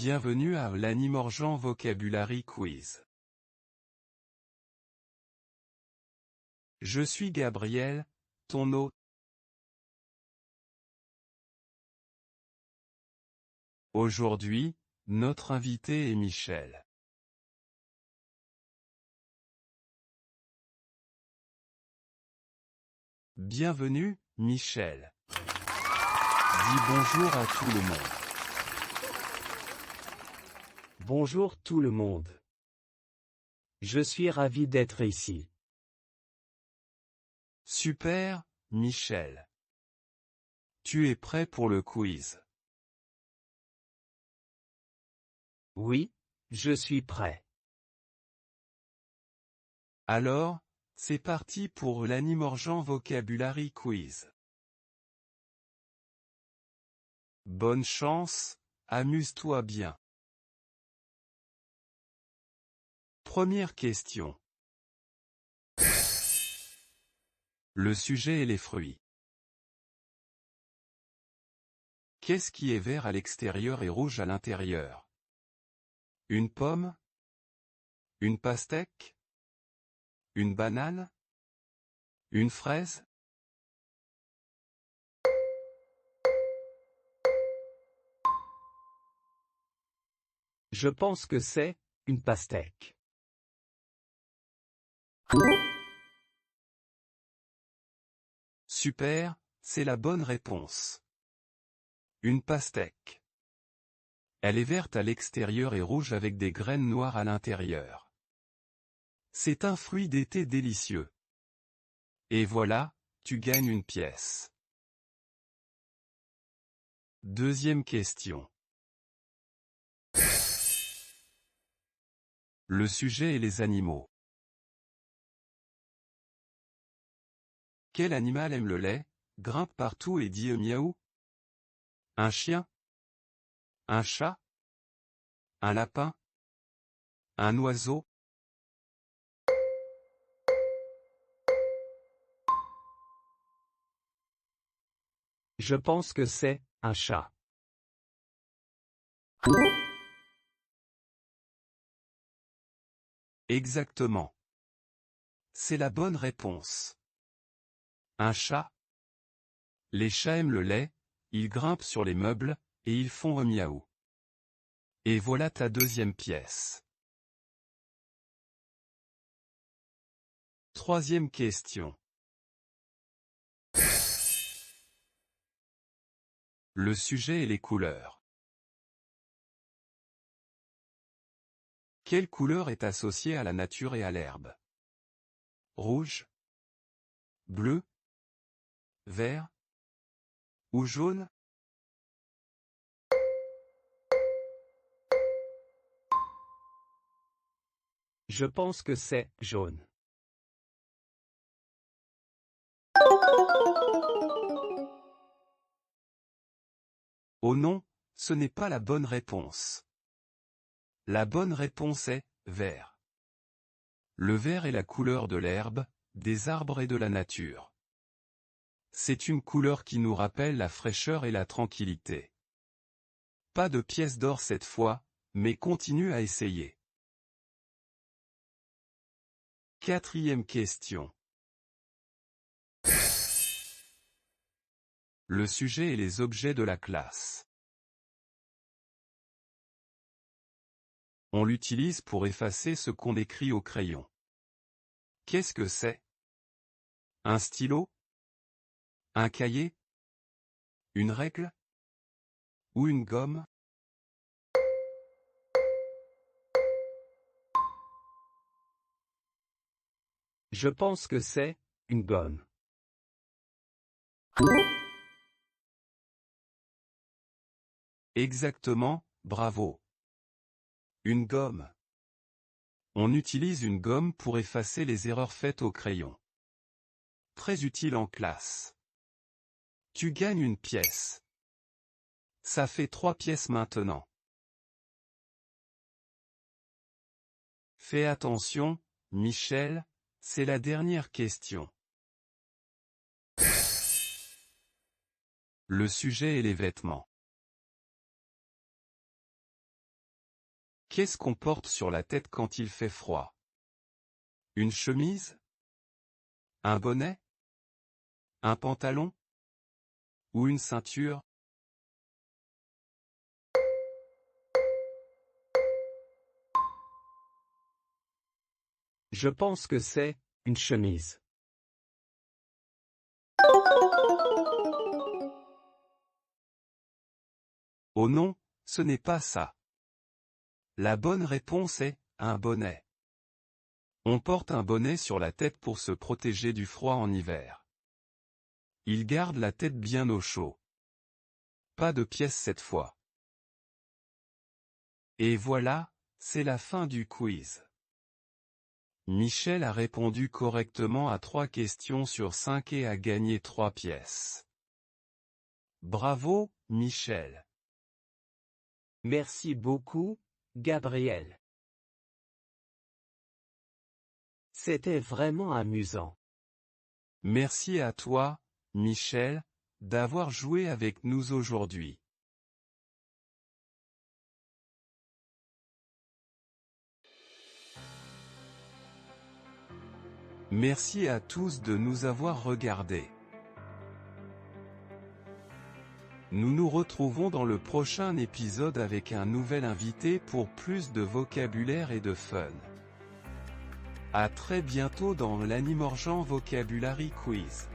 Bienvenue à l'Animorgeant Vocabulary Quiz. Je suis Gabriel, ton hôte. Aujourd'hui, notre invité est Michel. Bienvenue, Michel. Dis bonjour à tout le monde. Bonjour tout le monde. Je suis ravi d'être ici. Super, Michel. Tu es prêt pour le quiz? Oui, je suis prêt. Alors, c'est parti pour l'Animorgeant Vocabulary Quiz. Bonne chance, amuse-toi bien. Première question. Le sujet est les fruits. Qu'est-ce qui est vert à l'extérieur et rouge à l'intérieur? Une pomme? Une pastèque? Une banane? Une fraise? Je pense que c'est une pastèque. Super, c'est la bonne réponse. Une pastèque. Elle est verte à l'extérieur et rouge avec des graines noires à l'intérieur. C'est un fruit d'été délicieux. Et voilà, tu gagnes une pièce. Deuxième question. Le sujet est les animaux. Quel animal aime le lait, grimpe partout et dit miaou? Un chien? Un chat? Un lapin? Un oiseau? Je pense que c'est un chat. Exactement. C'est la bonne réponse. Un chat? Les chats aiment le lait, ils grimpent sur les meubles, et ils font un miaou. Et voilà ta deuxième pièce. Troisième question. Le sujet est les couleurs. Quelle couleur est associée à la nature et à l'herbe? Rouge? Bleu? Vert? Ou jaune? Je pense que c'est jaune. Oh non, ce n'est pas la bonne réponse. La bonne réponse est vert. Le vert est la couleur de l'herbe, des arbres et de la nature. C'est une couleur qui nous rappelle la fraîcheur et la tranquillité. Pas de pièce d'or cette fois, mais continue à essayer. Quatrième question. Le sujet est les objets de la classe. On l'utilise pour effacer ce qu'on écrit au crayon. Qu'est-ce que c'est? Un stylo? Un cahier? Une règle? Ou une gomme? Je pense que c'est une gomme. Exactement, bravo. Une gomme. On utilise une gomme pour effacer les erreurs faites au crayon. Très utile en classe. Tu gagnes une pièce. Ça fait 3 pièces maintenant. Fais attention, Michel, c'est la dernière question. Le sujet est les vêtements. Qu'est-ce qu'on porte sur la tête quand il fait froid? Une chemise? Un bonnet? Un pantalon? Ou une ceinture? Je pense que c'est une chemise. Oh non, ce n'est pas ça. La bonne réponse est un bonnet. On porte un bonnet sur la tête pour se protéger du froid en hiver. Il garde la tête bien au chaud. Pas de pièce cette fois. Et voilà, c'est la fin du quiz. Michel a répondu correctement à 3 questions sur 5 et a gagné 3 pièces. Bravo, Michel. Merci beaucoup, Gabriel. C'était vraiment amusant. Merci à toi, Michel, d'avoir joué avec nous aujourd'hui. Merci à tous de nous avoir regardés. Nous nous retrouvons dans le prochain épisode avec un nouvel invité pour plus de vocabulaire et de fun. À très bientôt dans l'Animorgent Vocabulary Quiz.